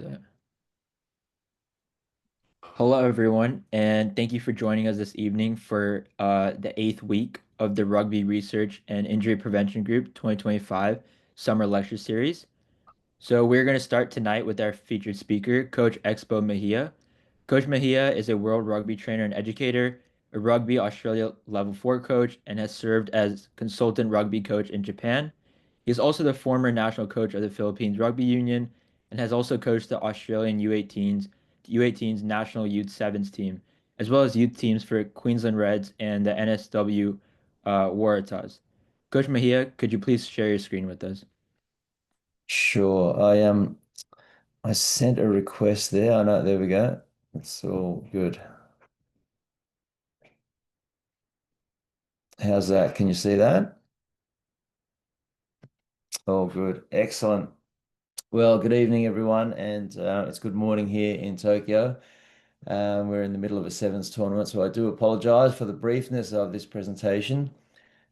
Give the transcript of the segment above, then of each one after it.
that. Hello, everyone, and thank you for joining us this evening for the eighth week of the Rugby Research and Injury Prevention Group 2025 Summer Lecture Series. So we're going to start tonight with our featured speaker, Coach Expo Mejia. Coach Mejia is a world rugby trainer and educator, a Rugby Australia Level 4 coach, and has served as consultant rugby coach in Japan. He is also the former national coach of the Philippines Rugby Union and has also coached the Australian U18's national youth sevens team, as well as youth teams for Queensland Reds and the NSW Waratahs. Coach Mejia, could you please share your screen with us? Sure. I sent a request there. I know there we go. It's all good. How's that? Can you see that? All good. Excellent. Well, good evening, everyone, and it's good morning here in Tokyo. We're in the middle of a sevens tournament, so I do apologize for the briefness of this presentation.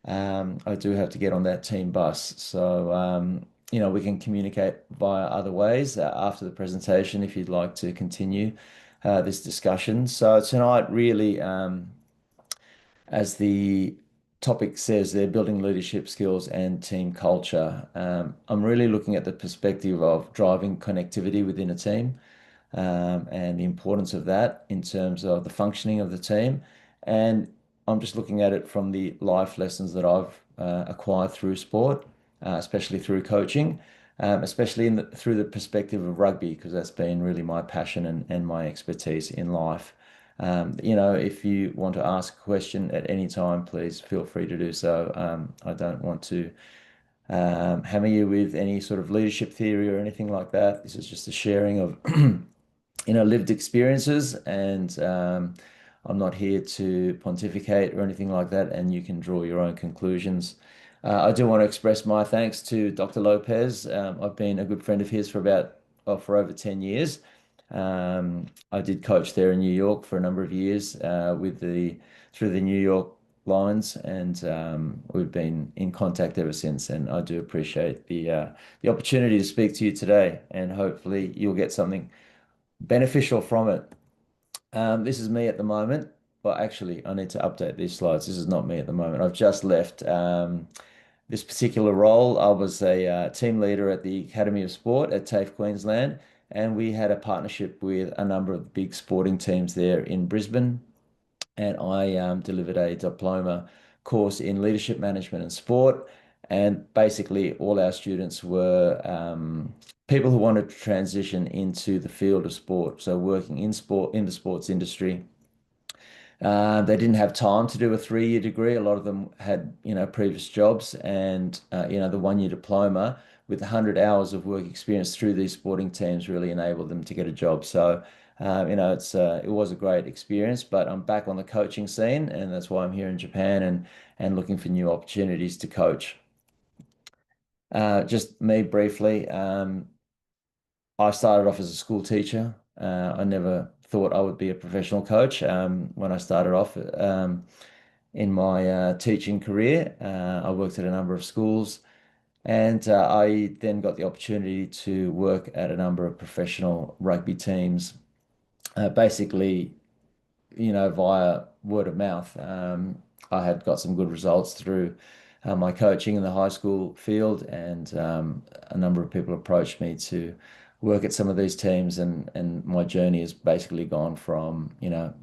I do have to get on that team bus, so we can communicate via other ways after the presentation if you'd like to continue this discussion. So tonight, really, as the topic says, they're building leadership skills and team culture. I'm really looking at the perspective of driving connectivity within a team and the importance of that in terms of the functioning of the team. And I'm just looking at it from the life lessons that I've acquired through sport, especially through coaching, especially through the perspective of rugby, because that's been really my passion and my expertise in life. If you want to ask a question at any time, please feel free to do so. I don't want to hammer you with any sort of leadership theory or anything like that. This is just a sharing of lived experiences, and I'm not here to pontificate or anything like that, and you can draw your own conclusions. I do want to express my thanks to Dr. Lopez. I've been a good friend of his for over 10 years. I did coach there in New York for a number of years through the New York Lions, and we've been in contact ever since. And I do appreciate the opportunity to speak to you today, and hopefully you'll get something beneficial from it. This is me at the moment. Well, actually, I need to update these slides. This is not me at the moment. I've just left this particular role. I was a team leader at the Academy of Sport at TAFE Queensland, and we had a partnership with a number of big sporting teams there in Brisbane. And I delivered a diploma course in leadership management and sport. And basically, all our students were people who wanted to transition into the field of sport, so working in sport, in the sports industry. They didn't have time to do a 3-year degree. A lot of them had, previous jobs, and the 1-year diploma with 100 hours of work experience through these sporting teams really enabled them to get a job. So, it was a great experience. But I'm back on the coaching scene, and that's why I'm here in Japan and looking for new opportunities to coach. Just me briefly. I started off as a school teacher. I never thought I would be a professional coach when I started off in my teaching career. I worked at a number of schools, and I then got the opportunity to work at a number of professional rugby teams, basically, via word of mouth. I had got some good results through my coaching in the high school field, and a number of people approached me to work at some of these teams, and my journey has basically gone from,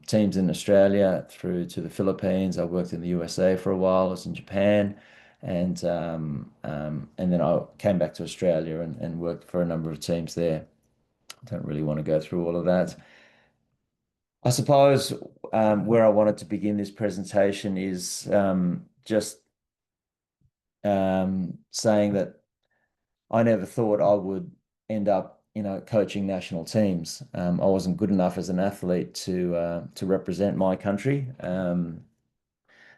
teams in Australia through to the Philippines. I worked in the USA for a while. I was in Japan, and then I came back to Australia and worked for a number of teams there. I don't really want to go through all of that. I suppose where I wanted to begin this presentation is just saying that I never thought I would end up, coaching national teams. I wasn't good enough as an athlete to represent my country in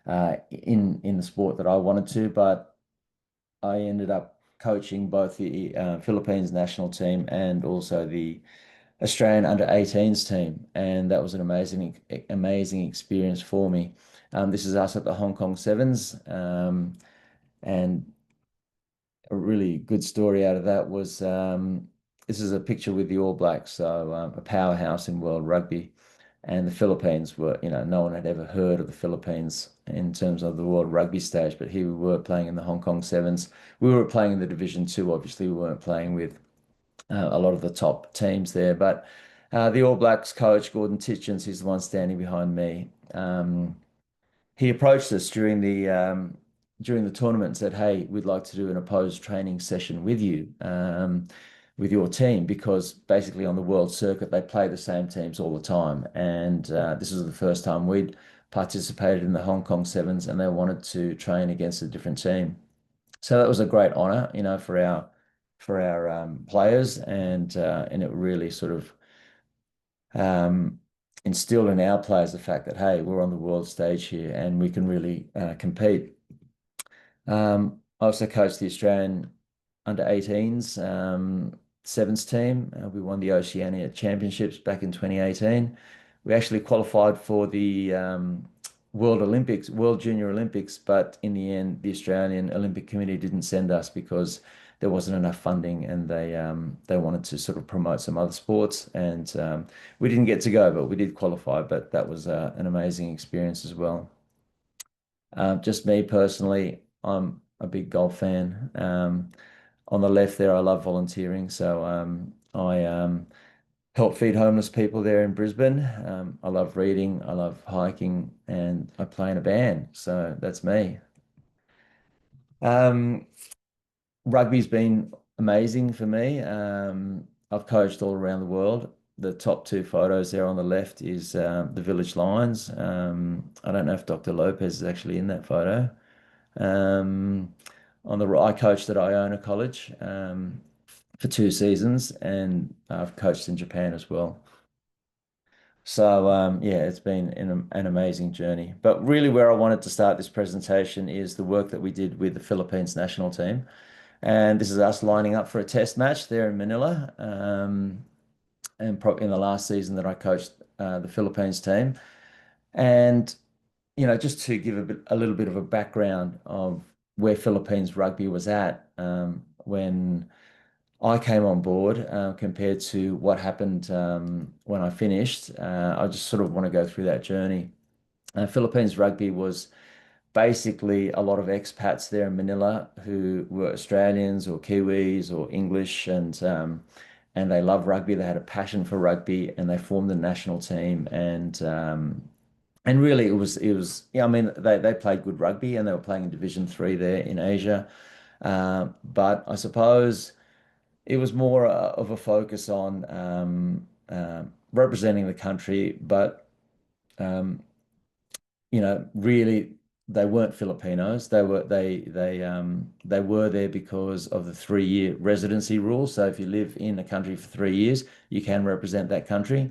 the sport that I wanted to, but I ended up coaching both the Philippines national team and also the Australian under 18s team, and that was an amazing experience for me. This is us at the Hong Kong Sevens, and a really good story out of that was this is a picture with the All Blacks, so a powerhouse in world rugby. And the Philippines were, no one had ever heard of the Philippines in terms of the world rugby stage, but here we were playing in the Hong Kong Sevens. We were playing in the Division Two, obviously, we weren't playing with a lot of the top teams there. But the All Blacks coach, Gordon Titchens, he's the one standing behind me. He approached us during the tournament and said, "Hey, we'd like to do an opposed training session with you, with your team, because basically on the world circuit they play the same teams all the time, and this is the first time we'd participated in the Hong Kong Sevens, and they wanted to train against a different team. So that was a great honor, for our players, and it really sort of um, instilled in our players the fact that, hey, we're on the world stage here and we can really compete. I also coached the Australian under 18s sevens team. We won the Oceania Championships back in 2018. We actually qualified for the World Olympics, World Junior Olympics, but in the end, the Australian Olympic Committee didn't send us because there wasn't enough funding, and they wanted to sort of promote some other sports, and we didn't get to go, but we did qualify. But that was an amazing experience as well. Just me personally, I'm a big golf fan. On the left there, I love volunteering, so I help feed homeless people there in Brisbane. I love reading, I love hiking, and I play in a band. So that's me. Um, Rugby's been amazing for me. I've coached all around the world. The top two photos there on the left is the Village Lions. I don't know if Dr. Lopez is actually in that photo. Um, on the right, I coached at Iona College for 2 seasons, and I've coached in Japan as well. So yeah, it's been an amazing journey. But really, where I wanted to start this presentation is the work that we did with the Philippines national team. And this is us lining up for a test match there in Manila. And probably in the last season that I coached the Philippines team. And, just to give a little bit of a background of where Philippines rugby was at when I came on board compared to what happened when I finished. I just sort of want to go through that journey. Philippines rugby was basically a lot of expats there in Manila who were Australians or Kiwis or English, and they love rugby. They had a passion for rugby, and they formed the national team. And really, it was yeah. I mean, they played good rugby, and they were playing in Division Three there in Asia. But I suppose it was more of a focus on representing the country, but um, really they weren't Filipinos. They were there because of the 3 year residency rule. So if you live in a country for 3 years, you can represent that country.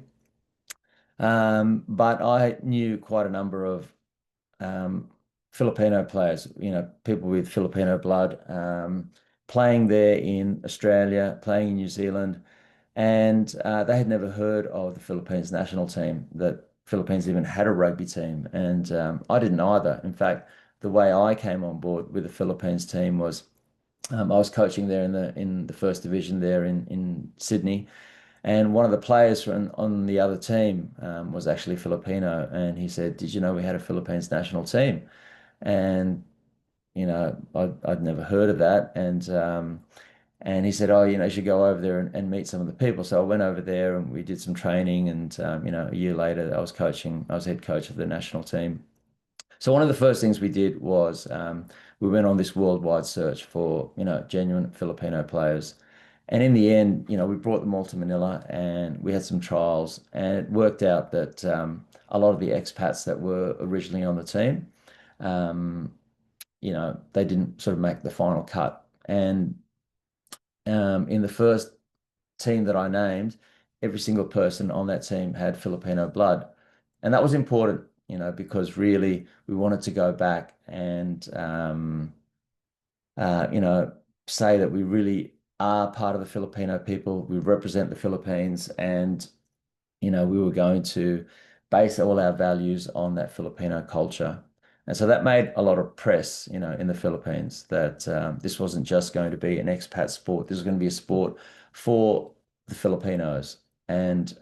But I knew quite a number of um, Filipino players, people with Filipino blood, playing there in Australia, playing in New Zealand, and they had never heard of the Philippines national team, that Philippines even had a rugby team, and I didn't either. In fact, the way I came on board with the Philippines team was I was coaching there in the first division there in Sydney, and one of the players on the other team was actually Filipino, and he said, "Did you know we had a Philippines national team?" And I'd never heard of that, and he said, "Oh, you should go over there and meet some of the people." So I went over there and we did some training, and a year later, I was head coach of the national team. So one of the first things we did was we went on this worldwide search for, genuine Filipino players. And in the end, we brought them all to Manila and we had some trials, and it worked out that a lot of the expats that were originally on the team, um, they didn't sort of make the final cut. And in the first team that I named, every single person on that team had Filipino blood. And that was important, because really we wanted to go back and, uh, you know, say that we really are part of the Filipino people. We represent the Philippines, and, we were going to base all our values on that Filipino culture. And so that made a lot of press, in the Philippines, that this wasn't just going to be an expat sport. This was going to be a sport for the Filipinos and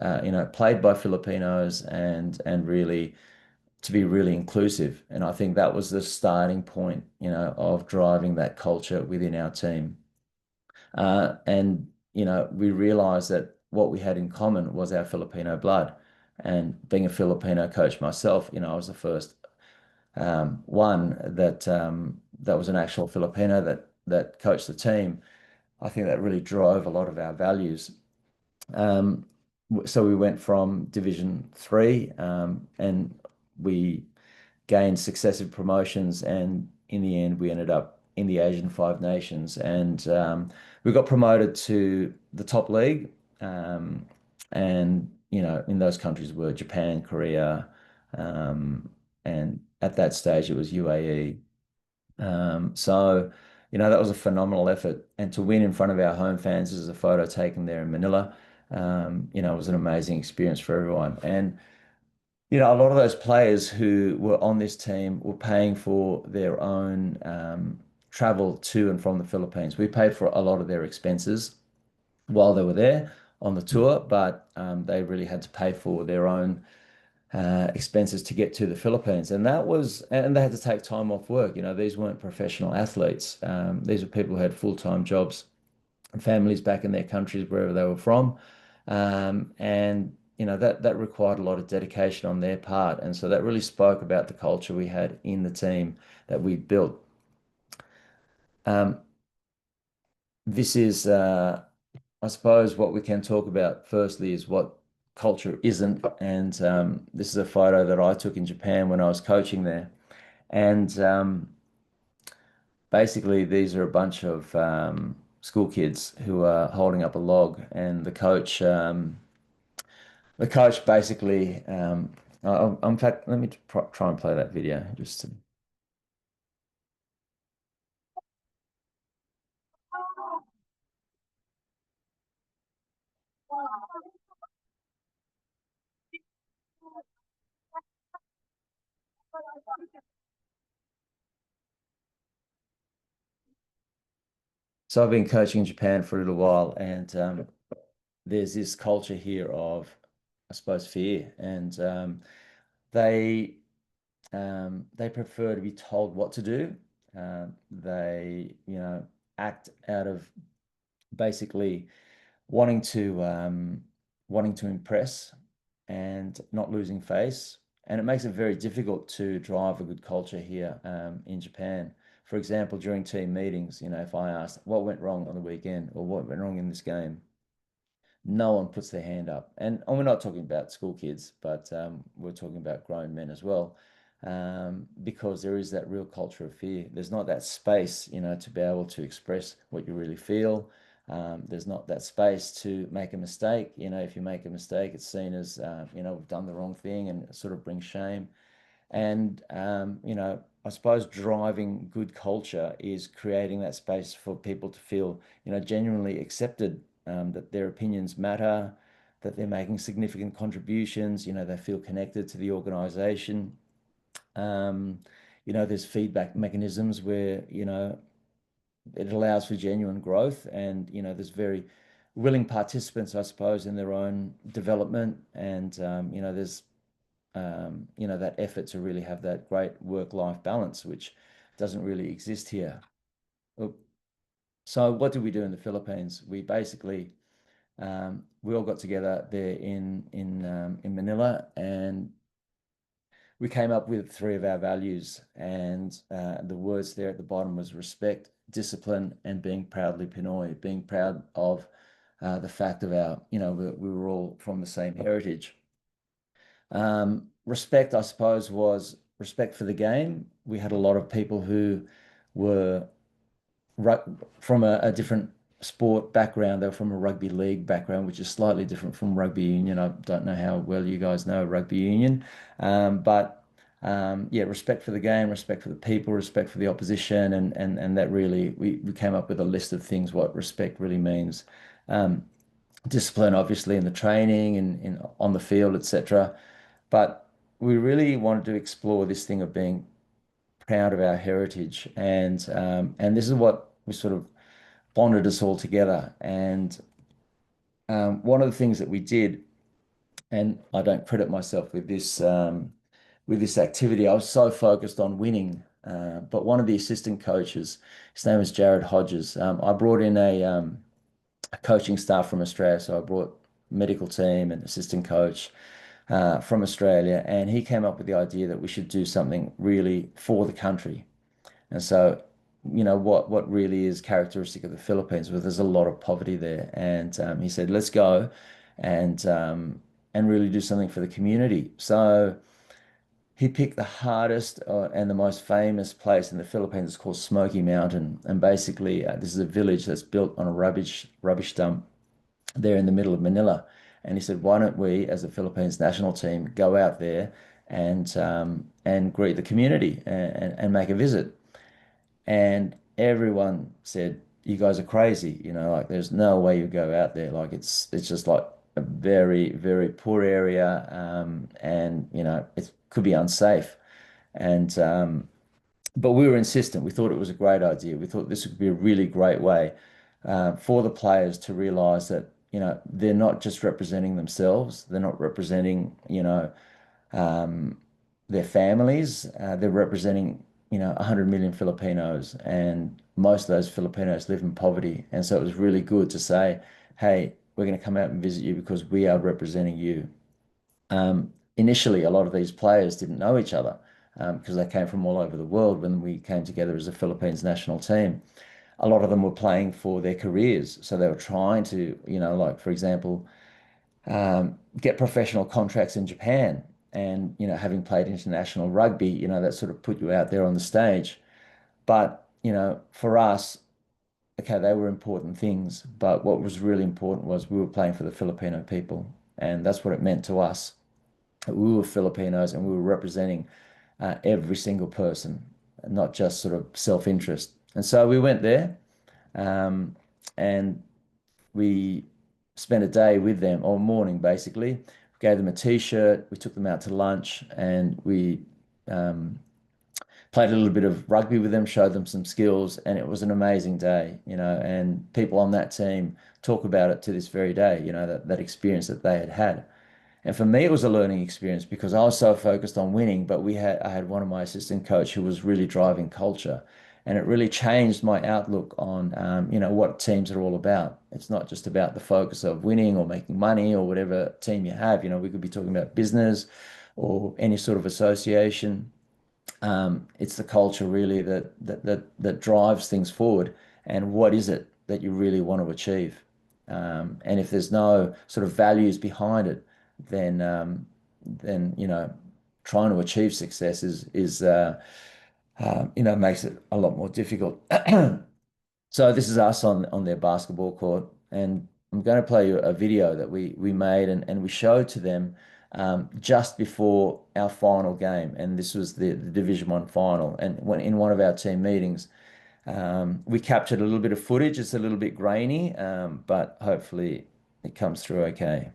played by Filipinos and really to be really inclusive. And I think that was the starting point, of driving that culture within our team. And we realized that what we had in common was our Filipino blood. And being a Filipino coach myself, I was the first one that was an actual Filipino that coached the team. I think that really drove a lot of our values. Um, so we went from Division Three, and we gained successive promotions, and in the end, we ended up in the Asian Five Nations, and we got promoted to the top league. Um, and in those countries were Japan, Korea, um, and at that stage, it was UAE. So, that was a phenomenal effort. And to win in front of our home fans, there's a photo taken there in Manila. It was an amazing experience for everyone. And, a lot of those players who were on this team were paying for their own travel to and from the Philippines. We paid for a lot of their expenses while they were there on the tour, but they really had to pay for their own expenses to get to the Philippines. And they had to take time off work. These weren't professional athletes. These were people who had full-time jobs and families back in their countries, wherever they were from. And that required a lot of dedication on their part. And so that really spoke about the culture we had in the team that we built. Um, this is, I suppose, what we can talk about firstly is what culture isn't. And this is a photo that I took in Japan when I was coaching there. And basically, these are a bunch of school kids who are holding up a log, and the coach basically, in fact, let me try and play that video just to. So I've been coaching in Japan for a little while, and there's this culture here of, I suppose, fear, and they they prefer to be told what to do. They, act out of basically wanting to wanting to impress and not losing face. And it makes it very difficult to drive a good culture here in Japan. For example, during team meetings, if I asked what went wrong on the weekend or what went wrong in this game, no one puts their hand up. And we're not talking about school kids, but we're talking about grown men as well, because there is that real culture of fear. There's not that space, to be able to express what you really feel. There's not that space to make a mistake. If you make a mistake, it's seen as, we've done the wrong thing, and it sort of brings shame. And, I suppose driving good culture is creating that space for people to feel, genuinely accepted, that their opinions matter, that they're making significant contributions, they feel connected to the organization. Um, there's feedback mechanisms where, it allows for genuine growth, and, there's very willing participants, I suppose, in their own development. And, there's that effort to really have that great work-life balance, which doesn't really exist here. Oh, so what did we do in the Philippines? We basically we all got together there in Manila, and we came up with three of our values. And the words there at the bottom was respect, discipline, and being proudly Pinoy, being proud of the fact of our, we were all from the same heritage. Respect, I suppose, was respect for the game. We had a lot of people who were from a different sport background. They were from a rugby league background, which is slightly different from rugby union. I don't know how well you guys know rugby union, but yeah, respect for the game, respect for the people, respect for the opposition, and that really we came up with a list of things what respect really means. Um, Discipline, obviously, in the training and on the field, etc. But we really wanted to explore this thing of being proud of our heritage, and this is what we sort of bonded us all together. And one of the things that we did, and I don't credit myself with this activity. I was so focused on winning. But one of the assistant coaches, his name is Jared Hodges. I brought in a coaching staff from Australia. So I brought medical team and assistant coach from Australia, and he came up with the idea that we should do something really for the country. And so, what really is characteristic of the Philippines, well, there's a lot of poverty there. And he said, let's go and really do something for the community. So he picked the hardest and the most famous place in the Philippines. It's called Smoky Mountain, and basically, this is a village that's built on a rubbish dump there in the middle of Manila. And he said, why don't we, as the Philippines national team, go out there and greet the community and make a visit? And everyone said, "You guys are crazy. Like there's no way you go out there. Like it's just like a very, very poor area, and it could be unsafe." And but we were insistent. We thought it was a great idea. We thought this would be a really great way for the players to realize that they're not just representing themselves. They're not representing um, their families. They're representing, 100 million Filipinos, and most of those Filipinos live in poverty. And so it was really good to say, hey, we're going to come out and visit you because we are representing you. Initially, a lot of these players didn't know each other because they came from all over the world when we came together as a Philippines national team. A lot of them were playing for their careers. So they were trying to, like, for example, get professional contracts in Japan. And, having played international rugby, that sort of put you out there on the stage. But, for us, okay, they were important things. But what was really important was we were playing for the Filipino people. And that's what it meant to us. We were Filipinos and we were representing every single person, not just sort of self-interest. And so we went there um, and we spent a day with them, or morning basically. We gave them a t-shirt, we took them out to lunch, and we um, played a little bit of rugby with them, showed them some skills, and it was an amazing day, and people on that team talk about it to this very day, that experience that they had had. And for me, it was a learning experience because I was so focused on winning, but I had one of my assistant coach who was really driving culture. And it really changed my outlook on, what teams are all about. It's not just about the focus of winning or making money or whatever team you have. We could be talking about business or any sort of association. It's the culture really that drives things forward. And what is it that you really want to achieve? And if there's no sort of values behind it, then trying to achieve success is makes it a lot more difficult. So this is us on their basketball court, and I'm going to play you a video that we made and we showed to them just before our final game, and this was the Division One final. And when in one of our team meetings, we captured a little bit of footage. It's a little bit grainy, but hopefully it comes through okay.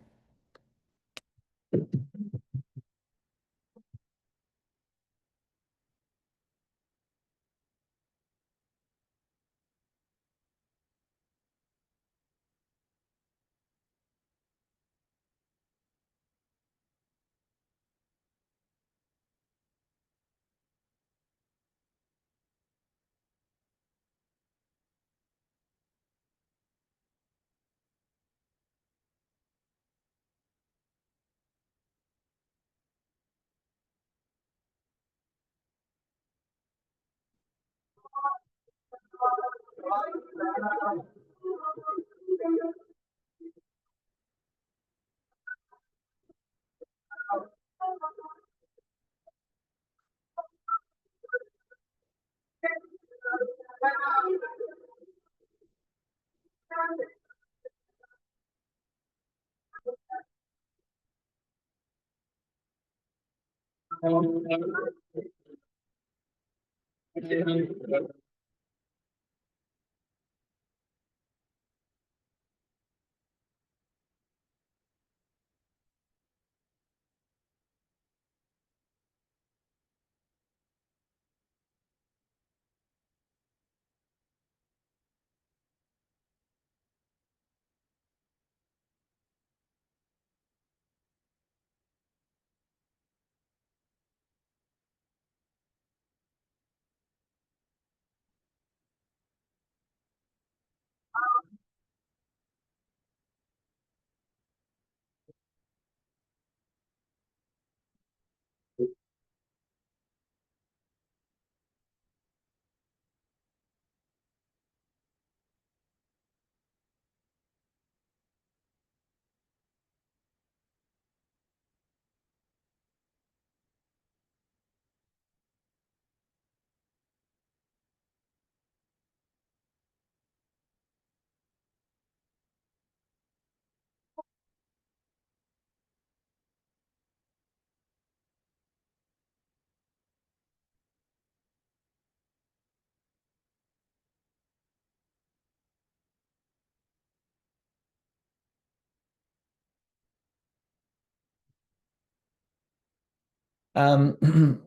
Um,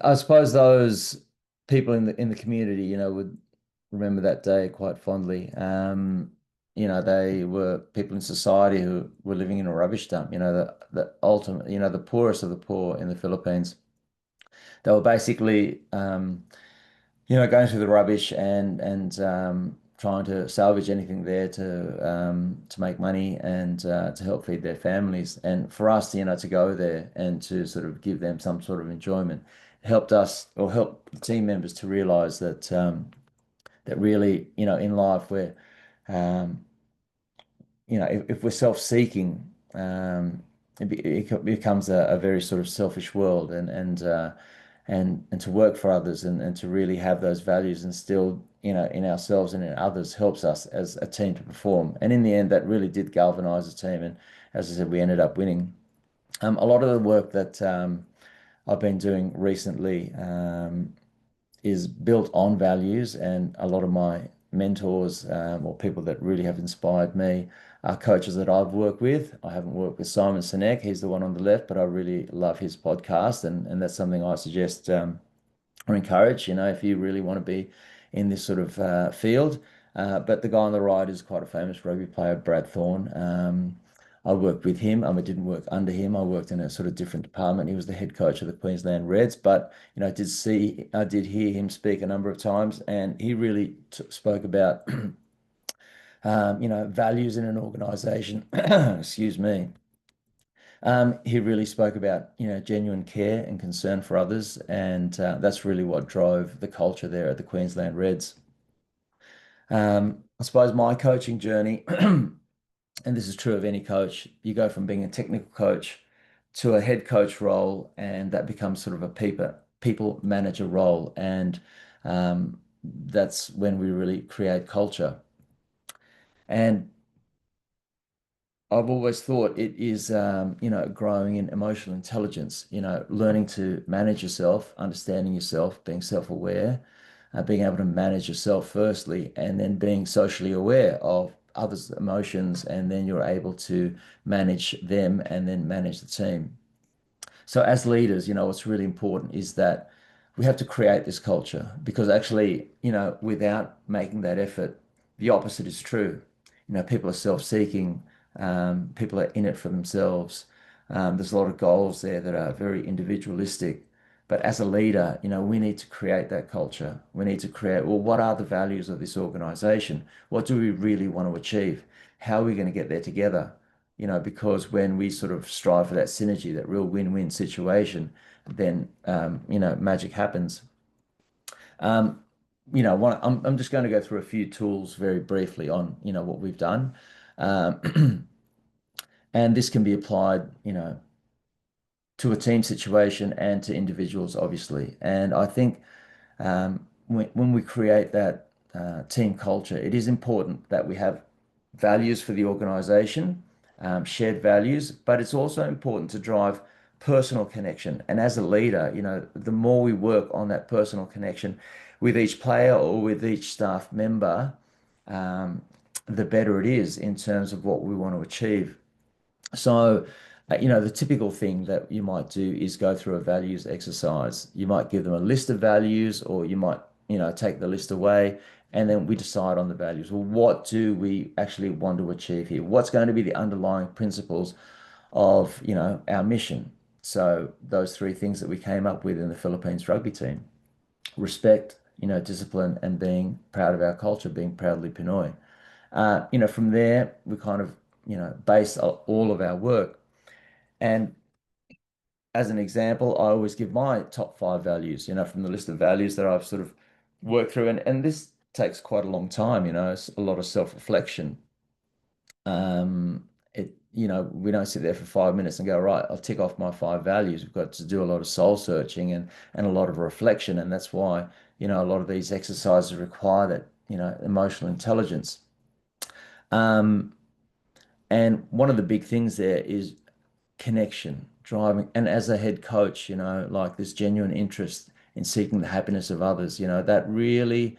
I suppose those people in the community, would remember that day quite fondly. They were people in society who were living in a rubbish dump. The ultimate, the poorest of the poor in the Philippines. They were basically, going through the rubbish and trying to salvage anything there to make money and to help feed their families. And for us, to go there and to sort of give them some sort of enjoyment helped us or helped the team members to realize that really, in life um, if we're self-seeking, it becomes a very sort of selfish world, and to work for others and to really have those values instilled, in ourselves and in others helps us as a team to perform. And in the end, that really did galvanize the team. And as I said, we ended up winning. A lot of the work that I've been doing recently is built on values, and a lot of my mentors or people that really have inspired me are coaches that I've worked with. I haven't worked with Simon Sinek, he's the one on the left, but I really love his podcast, and that's something I suggest or encourage, if you really want to be in this sort of field. But the guy on the right is quite a famous rugby player, Brad Thorne. I worked with him. I didn't work under him. I worked in a sort of different department. He was the head coach of the Queensland Reds, but I did hear him speak a number of times, and he really spoke about values in an organization. Excuse me. He really spoke about, genuine care and concern for others, and that's really what drove the culture there at the Queensland Reds. I suppose my coaching journey, and this is true of any coach, you go from being a technical coach to a head coach role, and that becomes sort of a people manager role, and that's when we really create culture. And I've always thought it is, growing in emotional intelligence, learning to manage yourself, understanding yourself, being self-aware, being able to manage yourself firstly, and then being socially aware of others' emotions, and then you're able to manage them and then manage the team. So as leaders, what's really important is that we have to create this culture, because actually, without making that effort, the opposite is true. People are self-seeking, people are in it for themselves. There's a lot of goals there that are very individualistic. But as a leader, we need to create that culture. We need to create, well, what are the values of this organization? What do we really want to achieve? How are we going to get there together? Because when we sort of strive for that synergy, that real win-win situation, then magic happens. Um, I'm just going to go through a few tools very briefly on what we've done, um, and this can be applied to a team situation and to individuals, obviously. And I think when we create that team culture, it is important that we have values for the organization, shared values, but it's also important to drive personal connection. And as a leader, the more we work on that personal connection with each player or with each staff member, um, the better it is in terms of what we want to achieve. So, the typical thing that you might do is go through a values exercise. You might give them a list of values, or you might, take the list away, and then we decide on the values. Well, what do we actually want to achieve here? What's going to be the underlying principles of, our mission? So, those three things that we came up with in the Philippines rugby team: respect, discipline, and being proud of our culture, being proudly Pinoy. From there, we kind of, base all of our work. And as an example, I always give my top five values, from the list of values that I've sort of worked through. And this takes quite a long time, it's a lot of self-reflection. We don't sit there for 5 minutes and go, right, I'll tick off my five values. We've got to do a lot of soul searching and a lot of reflection. And that's why, a lot of these exercises require that, emotional intelligence. Um, and one of the big things there is connection, driving, and as a head coach, like this genuine interest in seeking the happiness of others, that really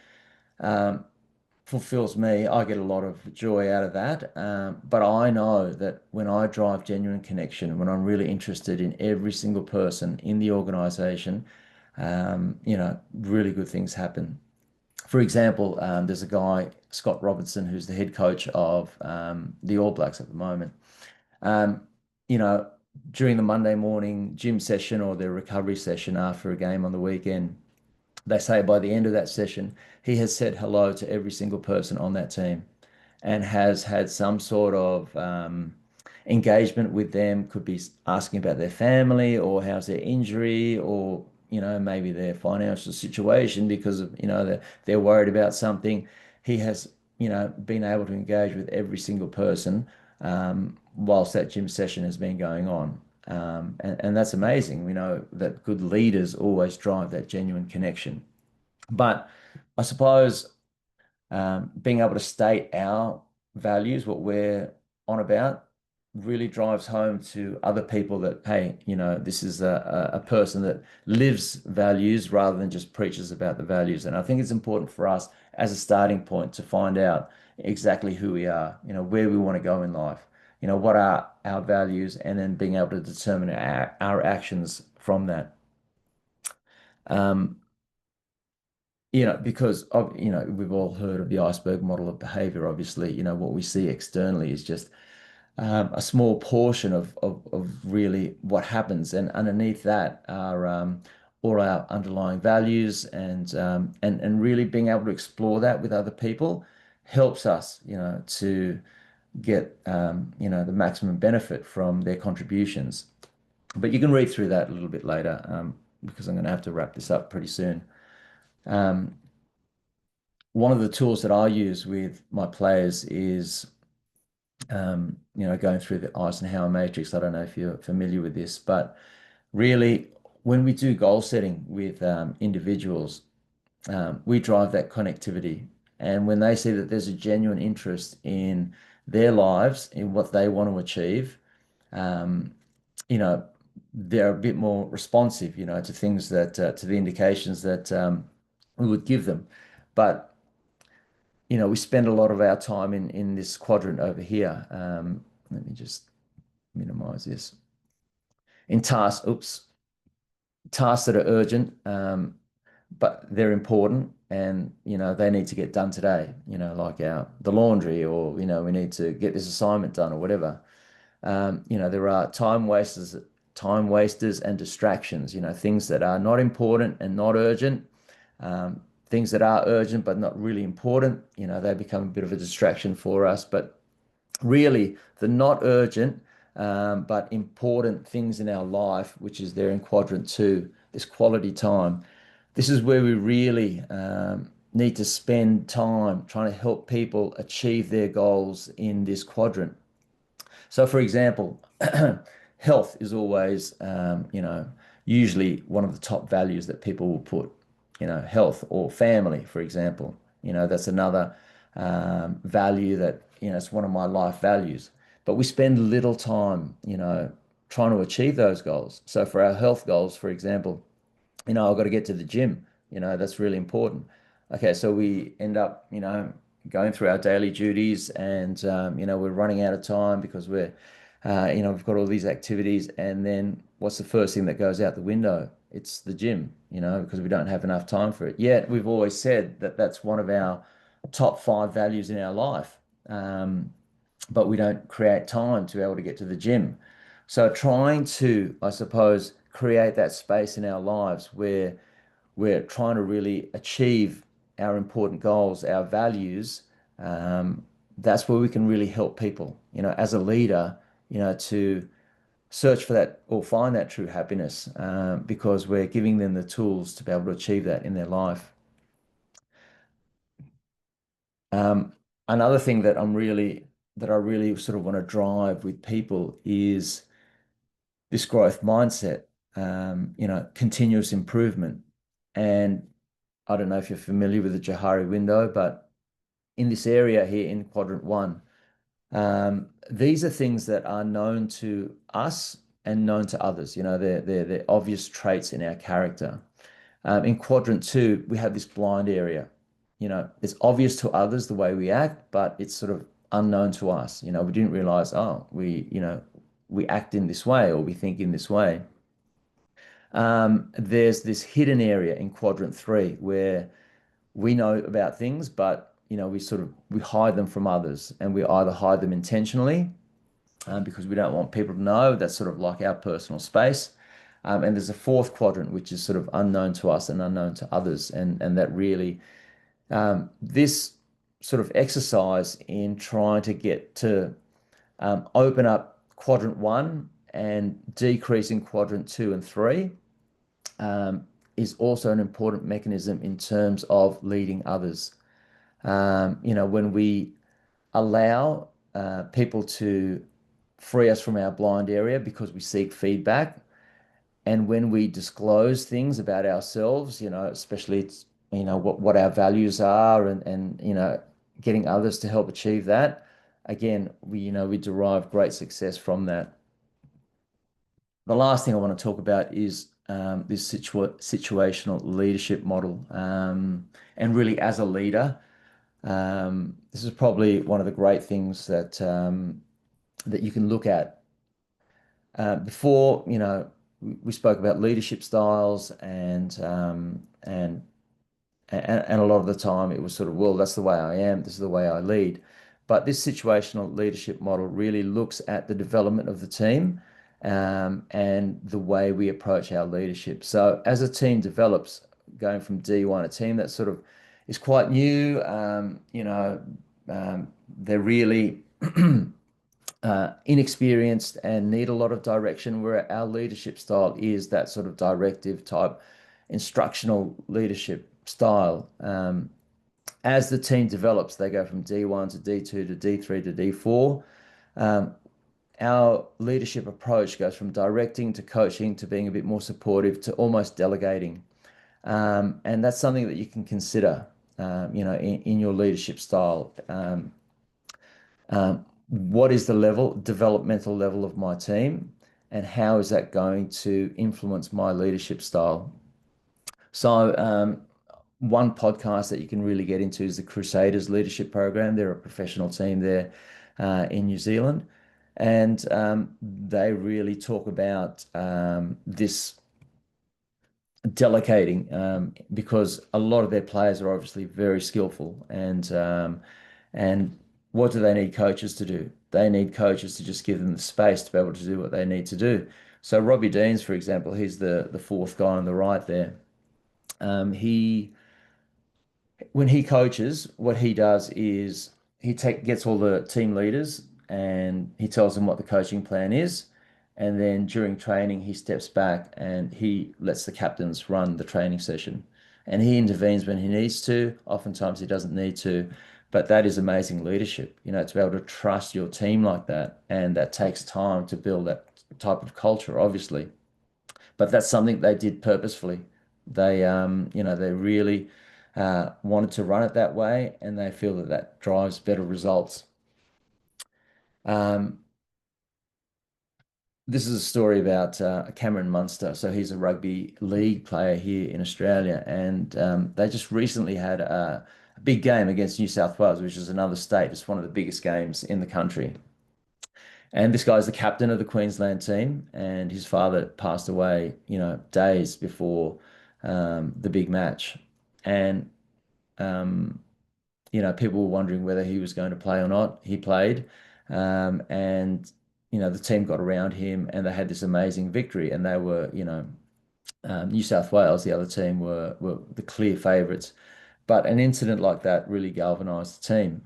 fulfills me. I get a lot of joy out of that. But I know that when I drive genuine connection, when I'm really interested in every single person in the organization, really good things happen. For example, there's a guy, Scott Robertson, who's the head coach of the All Blacks at the moment. Um, you know, During the Monday morning gym session or their recovery session after a game on the weekend, they say by the end of that session, he has said hello to every single person on that team and has had some sort of engagement with them. Could be asking about their family or how's their injury or, maybe their financial situation because of, they're worried about something. He has, been able to engage with every single person whilst that gym session has been going on. And that's amazing. We know that good leaders always drive that genuine connection. But I suppose being able to state our values, what we're on about, really drives home to other people that, hey, this is a person that lives values rather than just preaches about the values. And I think it's important for us as a starting point to find out exactly who we are, where we want to go in life, what are our values, and then being able to determine our actions from that. Um, because of, we've all heard of the iceberg model of behavior. Obviously, what we see externally is just a small portion of really what happens, and underneath that are all our underlying values, and really being able to explore that with other people helps us, to get the maximum benefit from their contributions. But you can read through that a little bit later, because I'm going to have to wrap this up pretty soon. Um, One of the tools that I use with my players is, going through the Eisenhower matrix. I don't know if you're familiar with this, but really, when we do goal setting with individuals, we drive that connectivity. And when they see that there's a genuine interest in their lives, in what they want to achieve, um, you know, they're a bit more responsive, to things that, to the indications that we would give them. But we spend a lot of our time in this quadrant over here. Let me just minimize this. In tasks, oops, tasks that are urgent, but they're important, and they need to get done today. Like our the laundry, or we need to get this assignment done, or whatever. There are time wasters and distractions. Things that are not important and not urgent. Things that are urgent but not really important, they become a bit of a distraction for us. But really, the not urgent but important things in our life, which is there in quadrant two, this quality time, this is where we really need to spend time trying to help people achieve their goals in this quadrant. So, for example, health is always, usually one of the top values that people will put, health or family, for example. That's another value that, it's one of my life values. But we spend little time, trying to achieve those goals. So, for our health goals, for example, I've got to get to the gym. That's really important. Okay, so we end up, going through our daily duties, and, we're running out of time because we've got all these activities. And then what's the first thing that goes out the window? It's the gym, because we don't have enough time for it. Yet we've always said that that's one of our top five values in our life. But we don't create time to be able to get to the gym. So trying to, I suppose, create that space in our lives where we're trying to really achieve our important goals, our values, that's where we can really help people, as a leader, to search for that or find that true happiness, because we're giving them the tools to be able to achieve that in their life. Um, Another thing that I really sort of want to drive with people is this growth mindset, continuous improvement. And I don't know if you're familiar with the Johari window, but in this area here in quadrant one, these are things that are known to us and known to others. They're obvious traits in our character. In quadrant two, we have this blind area. it's obvious to others the way we act, but it's sort of unknown to us. We didn't realize, oh, we act in this way or we think in this way. There's this hidden area in quadrant three where we know about things, but we hide them from others, and we either hide them intentionally because we don't want people to know. That's sort of like our personal space. And there's a fourth quadrant, which is sort of unknown to us and unknown to others. And that really, this sort of exercise in trying to get to open up quadrant one and decrease in quadrant two and three is also an important mechanism in terms of leading others. When we allow people to free us from our blind area because we seek feedback, and when we disclose things about ourselves, especially what our values are, and getting others to help achieve that, again, we derive great success from that. The last thing I want to talk about is this situational leadership model. And really, as a leader, this is probably one of the great things that you can look at. Before, we spoke about leadership styles, and a lot of the time it was sort of, well, that's the way I am, this is the way I lead. But this situational leadership model really looks at the development of the team, and the way we approach our leadership. So as a team develops, going from D1, a team that sort of is quite new, they're really inexperienced and need a lot of direction, where our leadership style is that sort of directive type instructional leadership style. As the team develops, they go from D1 to D2 to D3 to D4. Um, our leadership approach goes from directing to coaching to being a bit more supportive to almost delegating. And that's something that you can consider, in your leadership style. What is the developmental level of my team, and how is that going to influence my leadership style? So, one podcast that you can really get into is the Crusaders Leadership Program. They're a professional team there in New Zealand, and they really talk about this delegating, because a lot of their players are obviously very skillful, and what do they need coaches to do? They need coaches to just give them the space to be able to do what they need to do. So Robbie Deans, for example, he's the fourth guy on the right there. He When he coaches, what he does is gets all the team leaders and he tells them what the coaching plan is. And then during training, he steps back and he lets the captains run the training session. And he intervenes when he needs to. Oftentimes he doesn't need to. But that is amazing leadership, to be able to trust your team like that. And that takes time to build that type of culture, obviously. But that's something they did purposefully. They really wanted to run it that way, and they feel that that drives better results. Um, this is a story about Cameron Munster. So he's a rugby league player here in Australia, and they just recently had a big game against New South Wales, which is another state. It's one of the biggest games in the country. And this guy's the captain of the Queensland team, and his father passed away, days before the big match. And people were wondering whether he was going to play or not. He played, and the team got around him, and they had this amazing victory. And they were, New South Wales, the other team, were the clear favourites. But an incident like that really galvanized the team,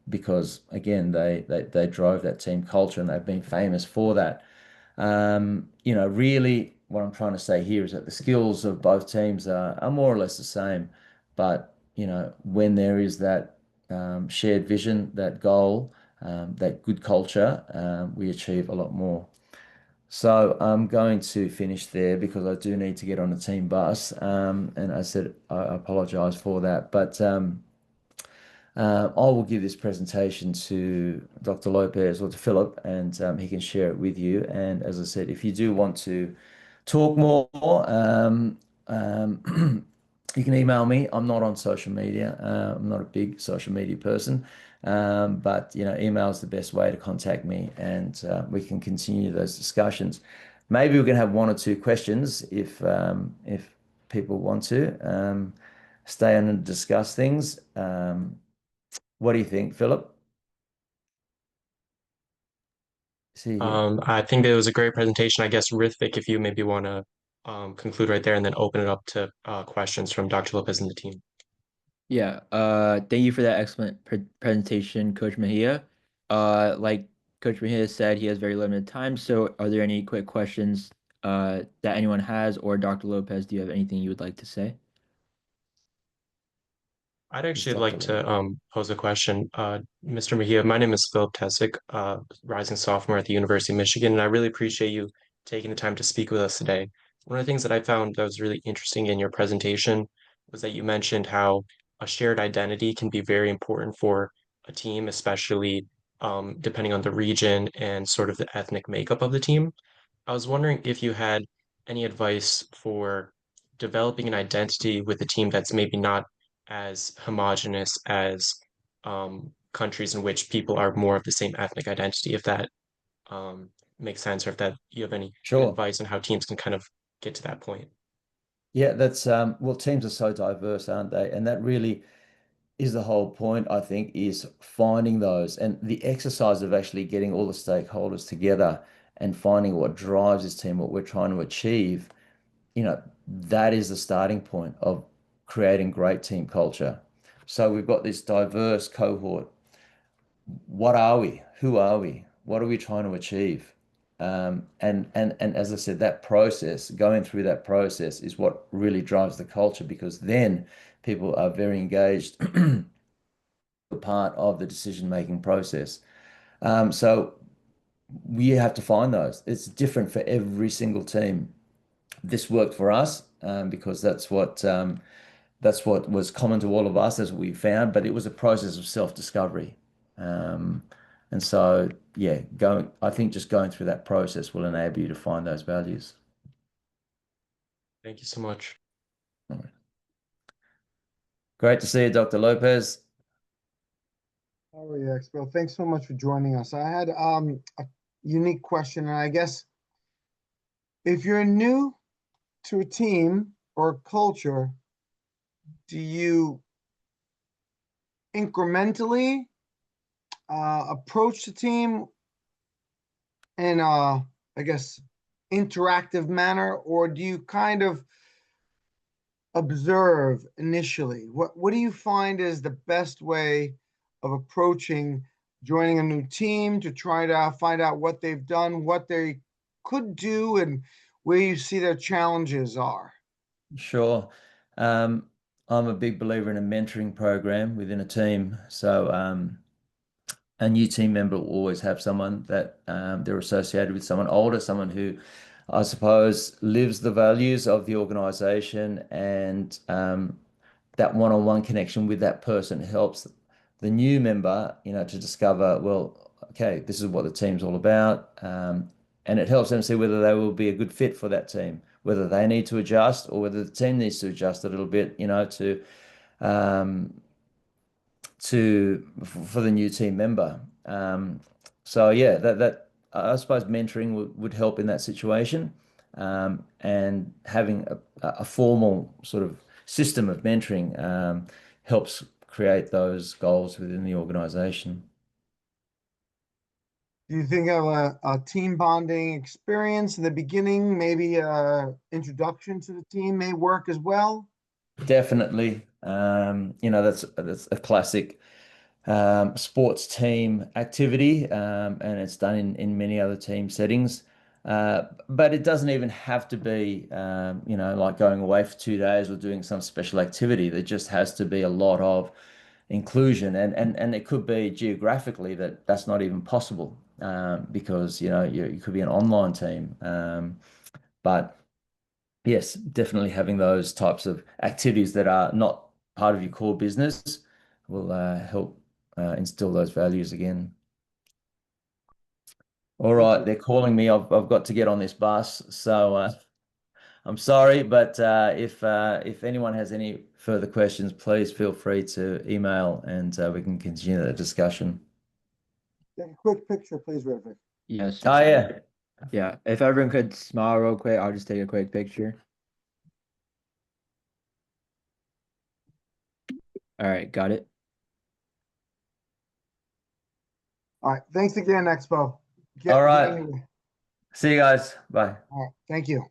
because again they drove that team culture, and they've been famous for that. Really, what I'm trying to say here is that the skills of both teams are more or less the same, but when there is that shared vision, that goal, that good culture, we achieve a lot more. So I'm going to finish there because I do need to get on a team bus. And I said I apologize for that, but I will give this presentation to Dr. Lopez or to Philip, and he can share it with you. And as I said, if you do want to talk more, You can email me. I'm not on social media. I'm not a big social media person, but email is the best way to contact me, and we can continue those discussions. Maybe we can have one or two questions if people want to stay on and discuss things. What do you think, Philip? See here. I think that it was a great presentation. I guess Rithvik, if you maybe want to conclude right there and then open it up to questions from Dr. Lopez and the team. Yeah, thank you for that excellent presentation, Coach Mejia. Like Coach Mejia said, he has very limited time, so are there any quick questions that anyone has, or Dr. Lopez, do you have anything you would like to say? I'd It's actually Dr. like Lowe. to pose a question. Mr. Mejia, my name is Philip Tessick, rising sophomore at the University of Michigan, and I really appreciate you taking the time to speak with us today. One of the things that I found that was really interesting in your presentation was that you mentioned how a shared identity can be very important for a team, especially depending on the region and sort of the ethnic makeup of the team. I was wondering if you had any advice for developing an identity with a team that's maybe not as homogenous as countries in which people are more of the same ethnic identity, if that makes sense, or if that you have any Sure. advice on how teams can kind of get to that point. Yeah, that's well, teams are so diverse, aren't they? And that really is the whole point, I think, is finding those and the exercise of actually getting all the stakeholders together and finding what drives this team, what we're trying to achieve. That is the starting point of creating great team culture. So we've got this diverse cohort. What are we? Who are we? What are we trying to achieve? And as I said, that process, going through that process is what really drives the culture because then people are very engaged, part of the decision-making process. So we have to find those. It's different for every single team. This worked for us because that's what was common to all of us as we found, but it was a process of self-discovery. Um, and so, yeah, I think just going through that process will enable you to find those values. Thank you so much. All right. Great to see you, Dr. Lopez. Oh yeah, Expo. Thanks so much for joining us. I had a unique question, and I guess if you're new to a team or a culture, do you incrementally approach the team in I guess, interactive manner, or do you kind of observe initially? What do you find is the best way of approaching joining a new team to try to find out what they've done, what they could do, and where you see their challenges are? Sure. Um, I'm a big believer in a mentoring program within a team. So, a new team member will always have someone that they're associated with, someone older, someone who I suppose lives the values of the organization, and that one-on-one connection with that person helps the new member, to discover, well, okay, this is what the team's all about, and it helps them see whether they will be a good fit for that team, whether they need to adjust or whether the team needs to adjust a little bit, um, for the new team member. So yeah, that I suppose mentoring would help in that situation, and having a formal sort of system of mentoring helps create those goals within the organization. Do you think of a team bonding experience in the beginning, maybe introduction to the team may work as well? Definitely, that's a classic sports team activity, and it's done in many other team settings. But it doesn't even have to be, like going away for 2 days or doing some special activity. There just has to be a lot of inclusion, and it could be geographically that's not even possible, because you could be an online team. But yes, definitely having those types of activities that are not part of your core business will help instill those values again. All Thank right, you. they're calling me. I've got to get on this bus. So I'm sorry, but if anyone has any further questions, please feel free to email and we can continue the discussion. Take a quick picture, please, Rivik. Yes. Oh yeah. Yeah. If everyone could smile real quick, I'll just take a quick picture. All right, got it. All right, thanks again, Expo. All right. See you guys. Bye. All right, thank you.